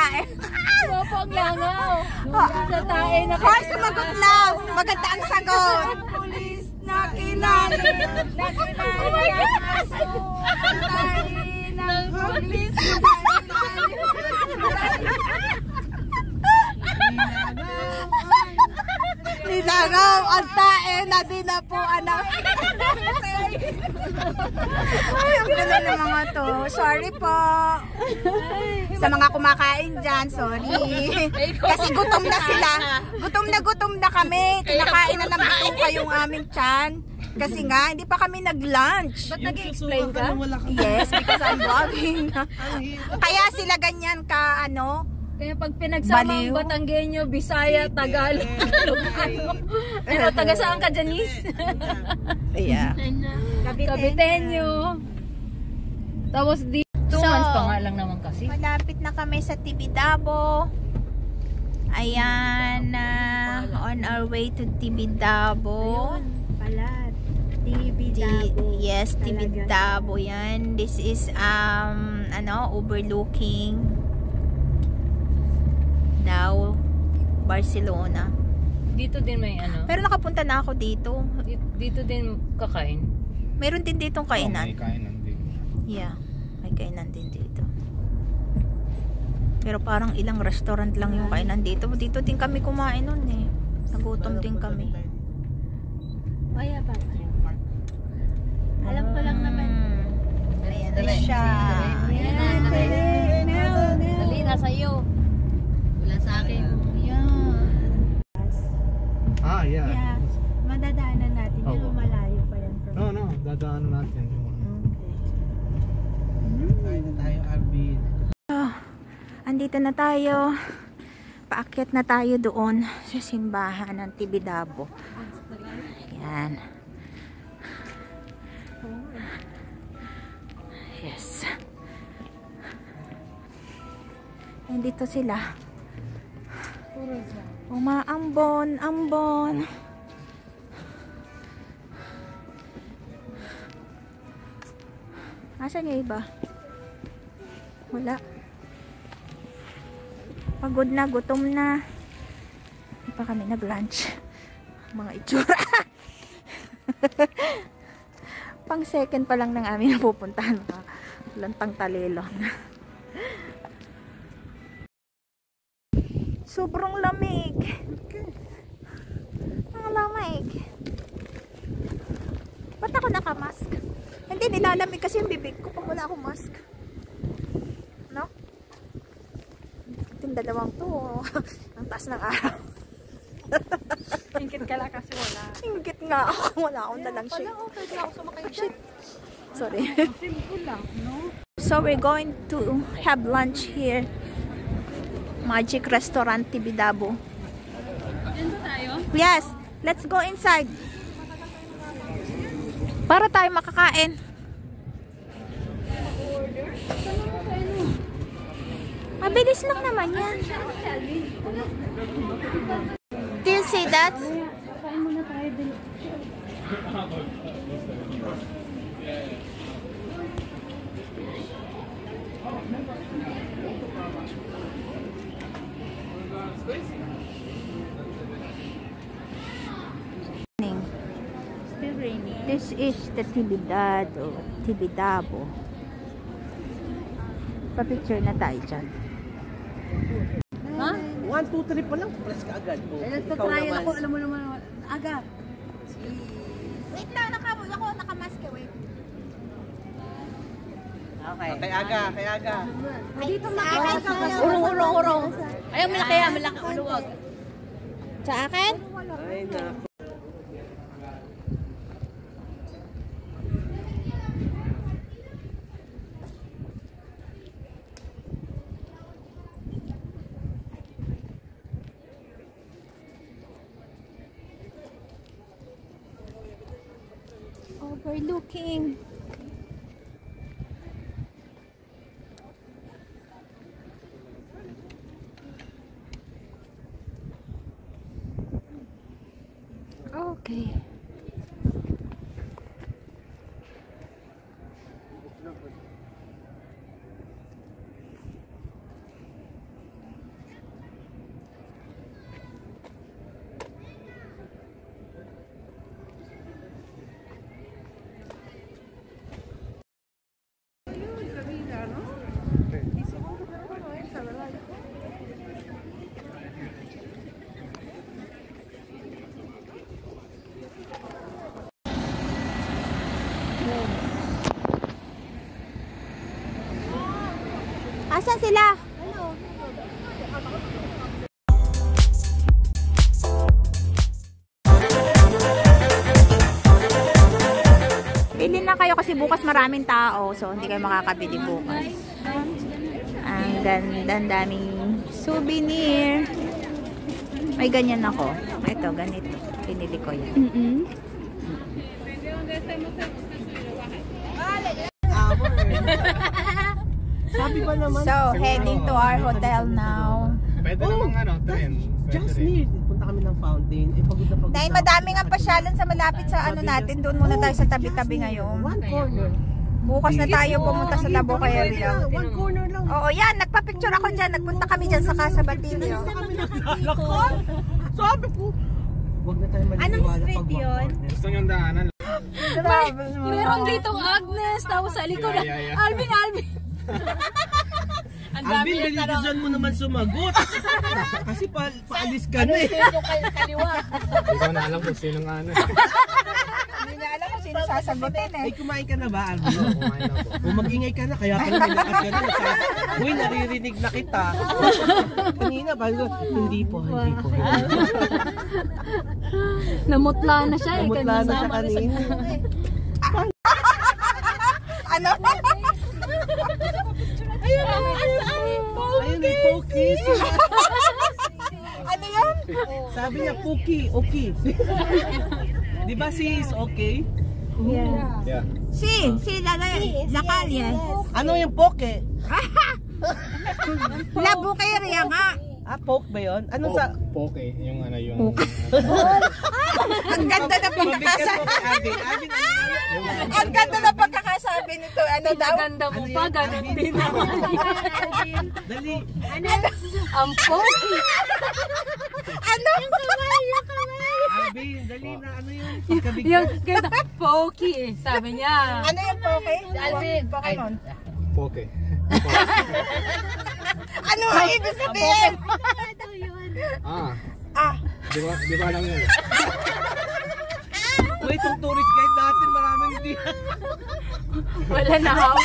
tae. Opo, ang langaw. Sa tae na Hoy, sumagot na. Maganda ang sagot. Pulis na kilala. Oh my God! Ng pulis. Nilangaw ang tae na dinapo anak. Ay, ang ganda ng mga to. Sorry po. Sa mga kumakain dyan, sorry. Kasi gutom na sila. Gutom na kami. Kinakain na naman ito yung aming tiyan. Kasi nga, hindi pa kami nag-lunch. Ba't nag-explain ka? Yes, because I'm vlogging. Kaya sila ganyan ka, ano, Kaya pag pinagsama ang Batanggenyo, Bisaya, Tagalog, ano, taga saan ka, Janice? yeah. Caviteño. Tapos di 2 months pa nga lang naman kasi. Malapit na kami sa Tibidabo. Ayan, on our way to Tibidabo. Pala, Tibidabo. Yes, Tibidabo yan. This is overlooking daw Barcelona. Dito din may ano. Pero nakapunta na ako dito. Dito din kakain. Meron din ditong kainan. May kainan din. Yeah, may kainan din dito. Pero parang ilang restaurant lang yung kainan dito. Dito din kami kumain nun eh. Nagutom din kami. Kaya ba? Alam ko lang naman. Ayan na siya. Dali, nasa iyo. Wala sa akin. Yeah. Yeah. Madadaanan natin. Oo. Pero malayo pa yan. No, dadaanan natin. Okay. Na tayo, Alvin. Andito na tayo. Paakyat na tayo doon sa simbahan ng Tibidabo. Ayan. Yes. Andito sila. Umaambon. Asan yung iba? Wala. Pagod na, gutom na. Hindi pa kami nag-lunch. Mga itsura. Pang second pa lang ng amin napupuntahan. Lantang talilon. Sobrang lamig. Ang lamig. Ba't ako naka-mask? Hindi, nilalamig kasi yung bibig ko pag wala akong mask. No? Yung dalawang to. Ang taas ng araw. Ingkit ka lang kasi wala. Ingkit nga ako. Wala akong dalang shit. Pwede ako sumakay Shit. Sorry. Simple lang, no? So we're going to have lunch here. Magic Restaurant Tibidabo. Dito tayo? Yes, let's go inside. Para tayo makakain. Mabilis lang naman yan. Do you see that? Kain muna tayo din. Still raining. This is the Tibidabo. Pa-picture na tayo dyan. Ha? 1, 2, 3 pa lang, press ka agad. Nagtatrial ako, alam mo naman, agad. Wait lang, ako nakamask eh, wait. Okay, kay Aga. Dito makakain. Urong. Ayaw, malaki. Uluwag. Sa akin? Ay, naku. Overlooking. Okay. Nasaan sila? Bili na kayo kasi bukas maraming tao. So, hindi kayo makakabili bukas. Ang ganda, daming souvenir. May ganyan ako. Ito, ganito. Pinili ko yan. Sabi ba naman? So, heading to our hotel now. Pwede namang train. Just near. Punta kami ng fountain. Pagod na pagod. Dahil madami nga pasyalan sa malapit sa natin. Doon muna tayo sa tabi-tabi ngayon. One corner. Bukas na tayo pumunta sa Laboc area. One corner lang. Oo, yan. Nagpa-picture ako dyan. Nagpunta kami dyan sa Casa Batilio. Lakon! Sabi ko. Huwag na tayo maniniwala. Anong street yun? Gusto nyo daanan? Meron ditong Agnes, tapos sa likod na, Alvin. Alvin, bilisan mo naman sumagot. Kasi paalis ka na eh. Hindi ko na alam kung sinong ano. Hindi na alam kung sino sasagutin eh. Ay, kumain ka na ba, Alvin? Oo, kumain ako. Kung mag-ingay ka na, kaya pala nilakas ka na. Uy, naririnig na kita. Kanina, hindi po. Namutla na siya eh. Namutla na siya kanina. Ano? Ayun, may Pokey. Ano yan? Sabi niya, Pokey, okay. Di ba sis, okay? Yeah. Si Lacalle. Ano yung Poke? Laboc area nga. Ah, Poke ba yun? Ano sa... Poke, yung ano yung... Ang ganda na pagkakasabi. Ang ganda na pagkakasabi nito. Ano daw? Ganda mo pa, ganun din naman. Dali. Ang pogi. Ano? Alvin, dali na. Ano yung pagkabigyan? Yung ganda, pogi eh, sabi niya. Ano yung poke? Alvin. Pokemon. Poke. Ano ang ibig sabihin? Di ba alam yun? Uy, itong tourist guide natin, maraming hindi. Wala nahawa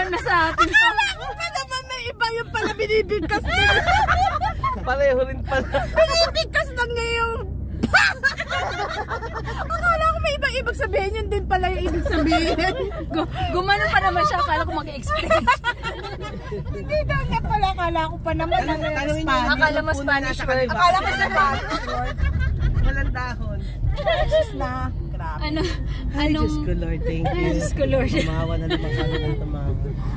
na sa atin to. Ano naman may iba yung pala binibigkas nila. Pareho rin pala. Binibigkas lang niya yung... Akala ko may ibang sabihin, yun din pala yung ibig sabihin. Gumano pa naman siya, akala ko mag-explain. Hindi daw niya pala, akala ko pa naman ano yung Spanish. Akala mo Spanish word. Akala ko Spanish word. Walang dahon. Jesus na. Grabe. Ay, Diyos ko Lord, thank you. Diyos ko Lord. Tumawa na naman kami ng tumawa.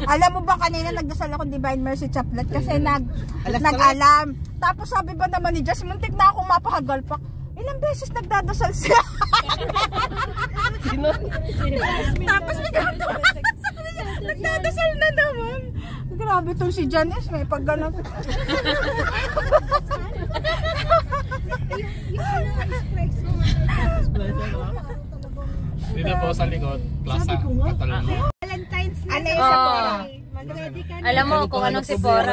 Alam mo ba kanina nagdasal ako Divine Mercy Chaplet kasi Alas nag-alam. Tapos sabi ba naman ni Jess, muntik na akong mapahagalpak. Ilang beses nagdadasal siya. Sino? Tapos nagdadasal na naman. Grabe tong si Janice, may pagganon. Dito po sa likod, Plaza Catalunya. Ano yung Sephora? Alam mo kung anong Sephora.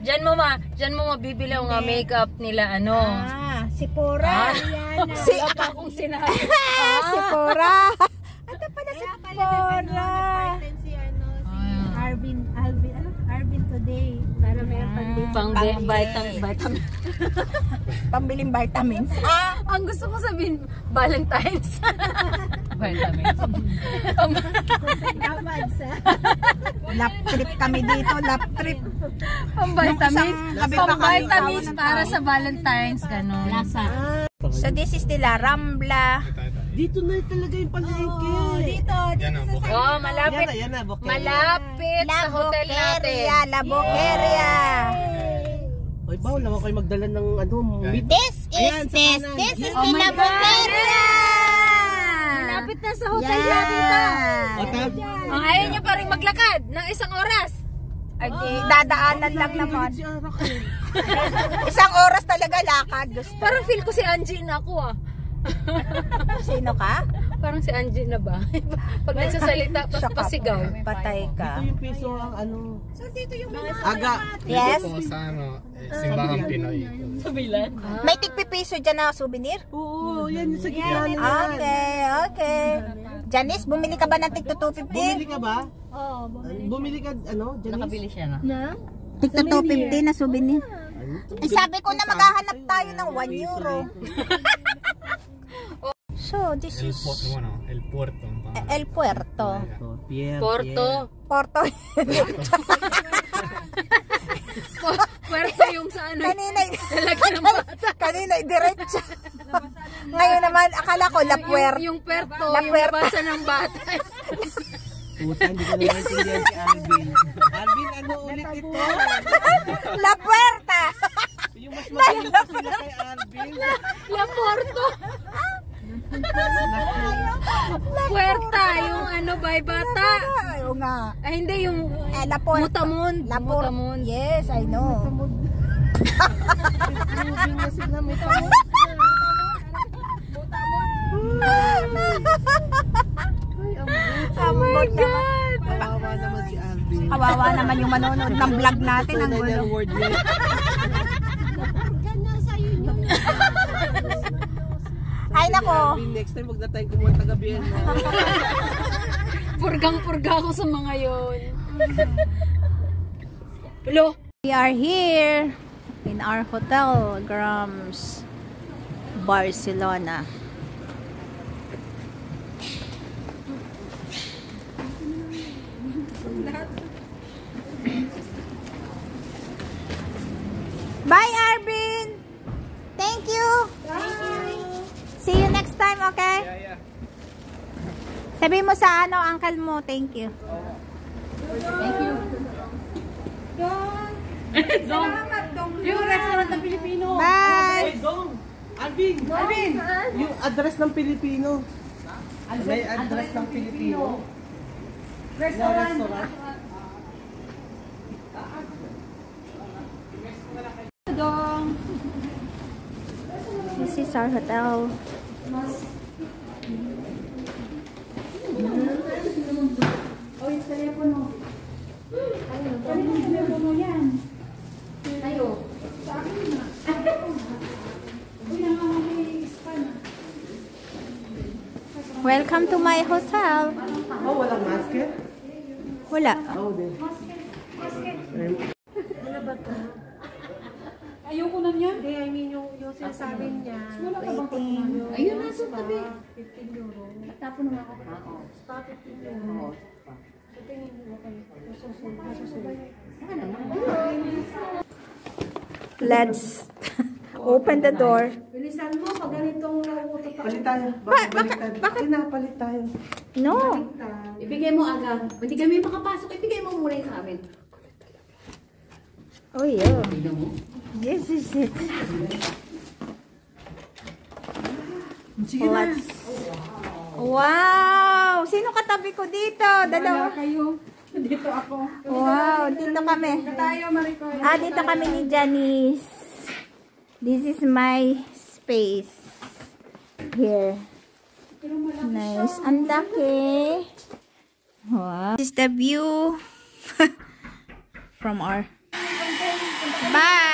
Diyan mo mabibili ang makeup nila Sephora. Wala pa akong sinabi. Sephora. Ito pala Sephora. Arvin today. Para may Vitamin. Pambiling vitamins. Ang gusto ko sabihin, Valentine's. Vitamins. Lap trip kami dito, lap trip. Ang vitamins. Nung Pang isang- vitamins para sa Valentine's. Ganon. So this is nila Rambla. Dito na talaga yung palengke. Dito. Yan ang Poke. Oh, malapit. Yan na, Bokeh. Malapit sa hotel natin. Laboc area. Ay, bawal naman kayo magdala ng meat. This Ayan, is sa kanan. this is Oh the my Laboc God. area. Malapit na sa hotel natin to. Ang ayaw nyo pa rin maglakad ng isang oras. Ay, dadaanan lang naman. Si Arak eh. Isang oras talaga lakad. Gusto. Parang feel ko si Angie na ako Sino ka? Parang si Angie na ba? Pag nagsasalita, Siya ka pasigaw. po. Patay ka. Ito yung piso ang Aga. Yes. Dito po sa Simbahang Pinoy. May tigpipiso dyan na souvenir? Oo, yan yung sa gitna nila. Okay. Janice, bumili ka ba ng tig 250? Bumili ka ba? Oo, Bumili ka, ano, Janice? Nakabili siya na. na? Tigto 250 na souvenir. Eh, sabi ko na maghahanap tayo ng 1 euro. So, this is El Puerto. El Puerto. Porto. Puerto yung sa ano. Kanina diretso. Ngayon naman, akala ko La Puerta. Yung Puerto, La yung Puerta. nabasa ng bata. Puta, hindi ko naman intindihan si Alvin. Alvin, ano ulit ito? La Puerta. Yung mas magaling pa sila kay Alvin. La Porto. Puerta, yung ano, bay bata. Oo nga. Ay, hindi, yung La Puerta. Mutamund. La Puerta. Mutamund. Yes, I know. Moving na sila, may tamot. Oh my God! Kawawa naman si Alvin. Kawawa naman yung manonood ng vlog natin. Ang Tunay gulo. na word niya. Ay, nako. Alvin, next time wag na tayong kumuha taga-biyan na. Purgang-purga ako sa mga yon. Hello? We are here in our hotel, Grams, Barcelona. Bye, Arvin! Thank you! See you next time, okay? Yeah. Sabi mo sa ano, uncle mo, thank you. Yung restaurant ng Pilipino. Bye! Hey, Dong! Alvin! Yung address ng Pilipino. May address ng Pilipino. Restaurant. This is our hotel. Welcome to my hotel. Oh, walang mask eh? Wala. Oh, din. Ayoko na niya. Hindi, I mean yung sinasabi niya. Ayun na sa tabi. 15 euro. Tapon naman ako. Spa 15 euro. So, tingin mo kayo. Masusunod. Let's open the door. Bilisan mo, pag ganitong nauutot ako. Palit tayo. Bakit na palit tayo? No. Ibigay mo aga. Hindi kami makapasok. Ibigay mo muna yung sa amin. Oh, yeah. Tignan mo. This is it. Sige na. Wow! Sino katabi ko dito? Dalawa. Kayo. Dito ako. Wow, dito kami. Tayo, Maricoy. Dito kami ni Janice. This is my space. Here. Nice. Ang laki. Wow. This is the view from our... Bye!